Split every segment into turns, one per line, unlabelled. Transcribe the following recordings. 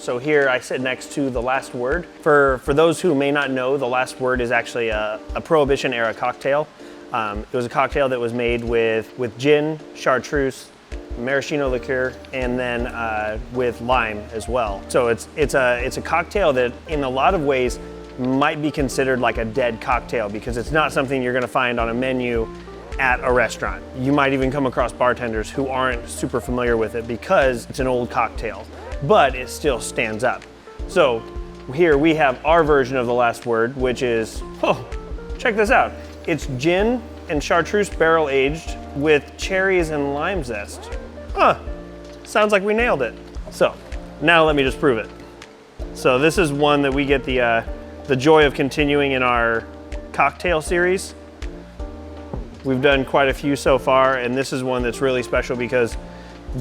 So here I sit next to the Last Word. For those who may not know, the Last Word is actually a Prohibition-era cocktail. It was a cocktail that was made with gin, chartreuse, maraschino liqueur, and then with lime as well. So it's a cocktail that in a lot of ways might be considered like a dead cocktail because it's not something you're gonna find on a menu at a restaurant. You might even come across bartenders who aren't super familiar with it because it's an old cocktail, but it still stands up. So here we have our version of the Last Word, which is, oh, check this out. It's gin and chartreuse barrel aged with cherries and lime zest. Huh, sounds like we nailed it. So now let me just prove it. So this is one that we get the joy of continuing in our cocktail series. We've done quite a few so far, and this is one that's really special because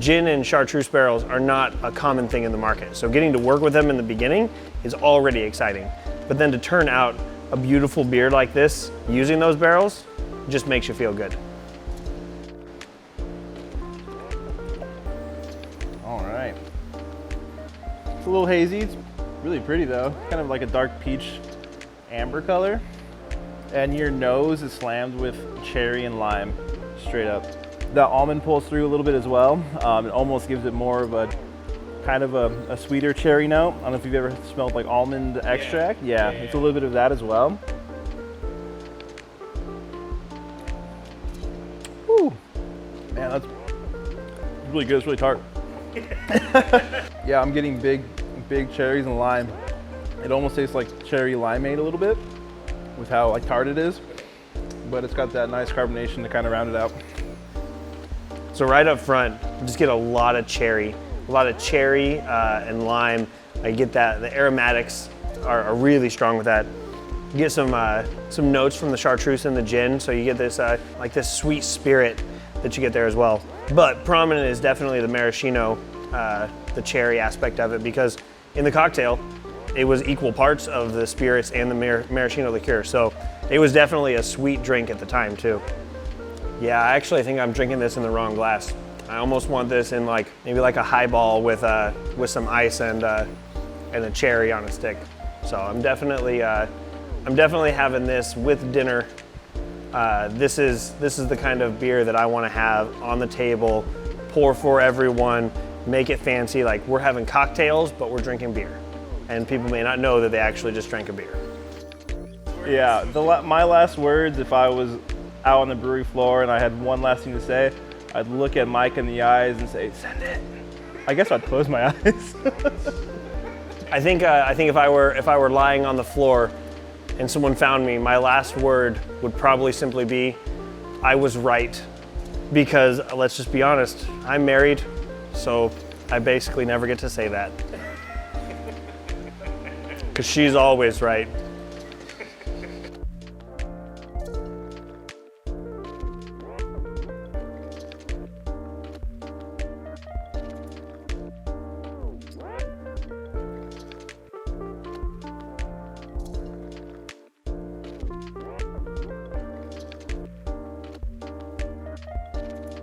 gin and chartreuse barrels are not a common thing in the market. So getting to work with them in the beginning is already exciting. But then to turn out a beautiful beer like this using those barrels just makes you feel good.
All right. It's a little hazy. It's really pretty though. Kind of like a dark peach amber color. And your nose is slammed with cherry and lime, straight up. The almond pulls through a little bit as well. It almost gives it more of a kind of a sweeter cherry note. I don't know if you've ever smelled like almond extract. Yeah, it's a little bit of that as well. Woo, man, that's really good. It's really tart. Yeah, I'm getting big cherries and lime. It almost tastes like cherry limeade a little bit, with how like tart it is, but it's got that nice carbonation to kind of round it out.
So right up front, you just get a lot of cherry and lime. I get that the aromatics are really strong with that. You get some notes from the chartreuse and the gin, so you get this like this sweet spirit that you get there as well. But prominent is definitely the maraschino, the cherry aspect of it, because in the cocktail, it was equal parts of the spirits and the maraschino liqueur. So it was definitely a sweet drink at the time too. Yeah, I actually think I'm drinking this in the wrong glass. I almost want this in like, maybe like a highball with some ice and a cherry on a stick. So I'm definitely having this with dinner. This is the kind of beer that I want to have on the table, pour for everyone, make it fancy. Like we're having cocktails, but we're drinking beer. And people may not know that they actually just drank a beer.
Yeah, my last words, if I was out on the brewery floor and I had one last thing to say, I'd look at Mike in the eyes and say, "Send it." I guess I'd close my eyes.
I think if I were lying on the floor and someone found me, my last word would probably simply be, "I was right." Because let's just be honest, I'm married, so I basically never get to say that. Because she's always right.